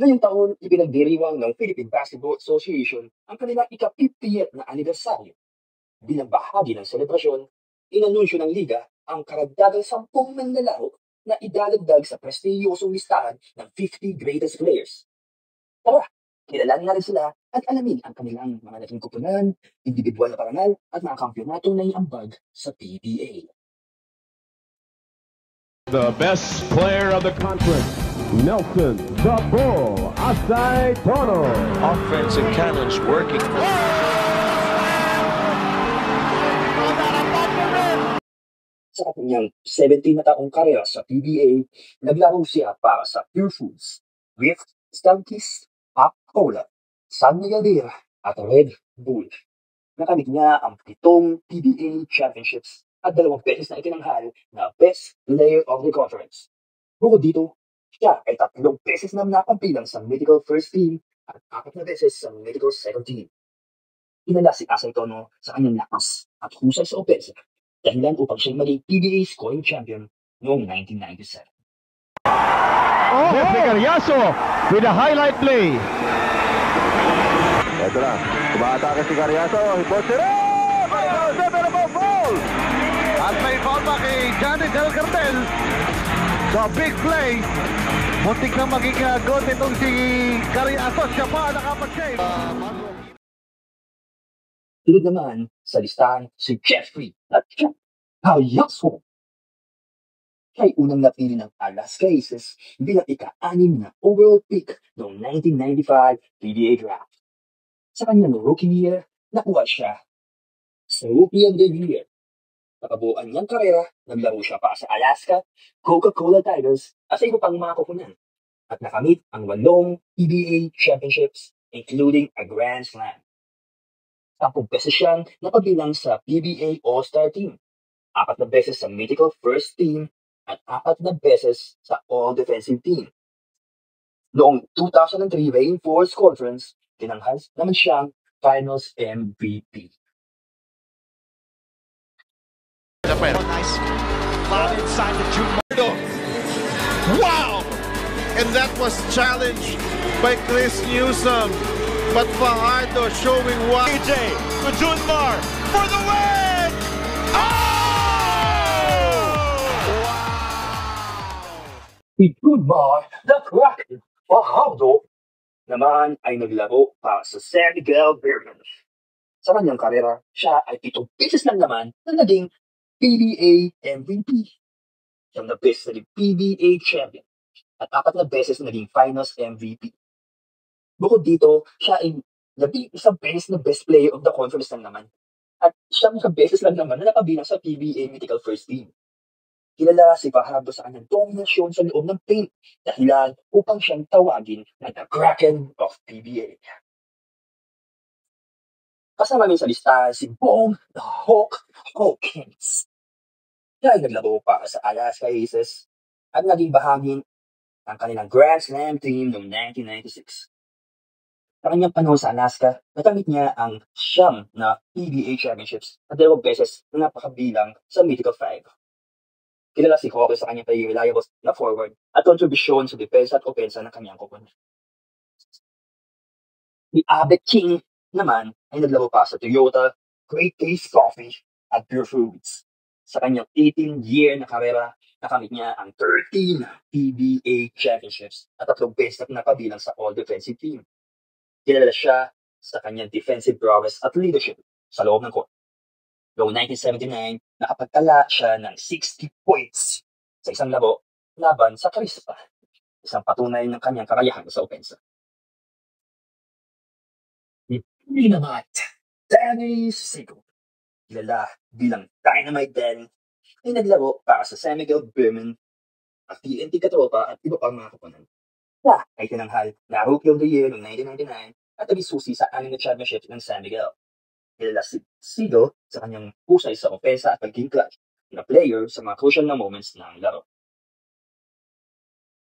Ngayong taon, ipinagdiriwang ng Philippine Basketball Association ang kanilang ika-50th na anibersaryo. Bilang bahagi ng selebrasyon, inanunsyo ng liga ang karagdagang 10 manlalaro na idadagdag sa prestiyosong listahan ng 50 greatest players. Tara, kilalanin natin sila at alamin ang kanilang mga naging kupunan, individual na parangal at mga kampyonatong naiambag sa PBA. The best player of the conference, Nelson the Bull Asay Tono. Offensive cannons working. Sa kanyang 17 na taong karera sa PBA, naglaro siya para sa Pure Foods, Rift, Stankies, Pop Cola, San Miguel Beer at Red Bull. Nakamit niya ang 7 PBA championships at 2 beses na itinanghal na Best Player of the Conference. Bukod dito, siya ay 3 beses na napabilang sa Medical First Team at 4 na beses sa Medical Second Team. Inala si Asay Tono sa kanyang lakas at husay sa opensa, dahilan upang siyang maging PBA scoring champion noong 1997. Jeffrey Carriazo with a highlight play. Ito na, tumatake si Carriazo, hipotira! Carriazo, pero po, foul! At may foul pa kay Johnny Del Cartel. So, big play. Muntik na maging goal itong si Carriazo. Siya pa nakapag-save. Tulad naman sa listahan si Jeffrey Carriazo. Siya ay unang napili ng Alaska Aces bilang ika-6 na overall pick noong 1995 PBA Draft. Sa kanyang rookie year, nakuha siya sa Rookie of the Year. Nakabuuan niyang karera, naglaro siya para sa Alaska, Coca-Cola Tigers at sa iba pang mga kupunan. At nakamit ang 8 PBA championships including a Grand Slam. 10 beses siyang napabilang sa PBA All-Star Team, 4 na beses sa Mythical First Team at 4 na beses sa All-Defensive Team. Noong 2003 Rainforest Conference, tinanghal naman siyang Finals MVP. Nice lob inside the two. Wow! And that was challenged by Chris Newsom. But Fajardo showing why. AJ to Junmar for the win! Oh! Wow! Si Junmar, the Kraken, Fajardo, naman ay naglaro para sa San Miguel Beermen. Sa kanyang karera, siya ay 7 beses lang naman na naging PBA MVP. Siyang na beses naging PBA champion at 4 na beses naging Finals MVP. Bukod dito, siya ay 11 beses na Best Player of the Conference lang naman at siyang beses lang naman na napabilang sa PBA Mythical First Team. Kilala si Fajardo sa kanyang dominasyon sa loob ng paint dahilan upang siyang tawagin na the Kraken of PBA. Kasama rin sa listahan si Bong the Hawk Hawkins. Siya ay naglaro para sa Alaska Aces at naging bahagi ng kanilang Grand Slam team noong 1996. Sa kanyang panahon sa Alaska, nakamit niya ang 9 na PBA championships at 2 beses na napakabilang sa Mythical 5. Kilala si Hawkins sa kanyang reliable na forward at kontribusyon sa depensa at opensa ng kanyang kupunan. Si Abet King naman ay naglaro pa sa Toyota, Great Taste Coffee at Pure Foods. Sa kanyang 18-year na karera, nakamit niya ang 13 PBA championships at 3 beses na napabilang sa All-Defensive Team. Kilala siya sa kanyang defensive prowess at leadership sa loob ng court. Noong 1979, nakapagtala siya ng 60 points sa isang laro laban sa Crispa, isang patunay ng kanyang kakayahan sa opensa. Dynamite Danny Segal, kilala bilang Dynamite Danny, ay naglaro para sa San Miguel Beermen at TNT Katropa at iba pang mga kupunan. Siya ay tinanghal na Rookie of the Year noong 1999 at naging sa 6 na championship ng San Miguel. Kilala si Segal sa kanyang husay sa opensa at pagiging clutch na player sa mga crucial na moments ng laro.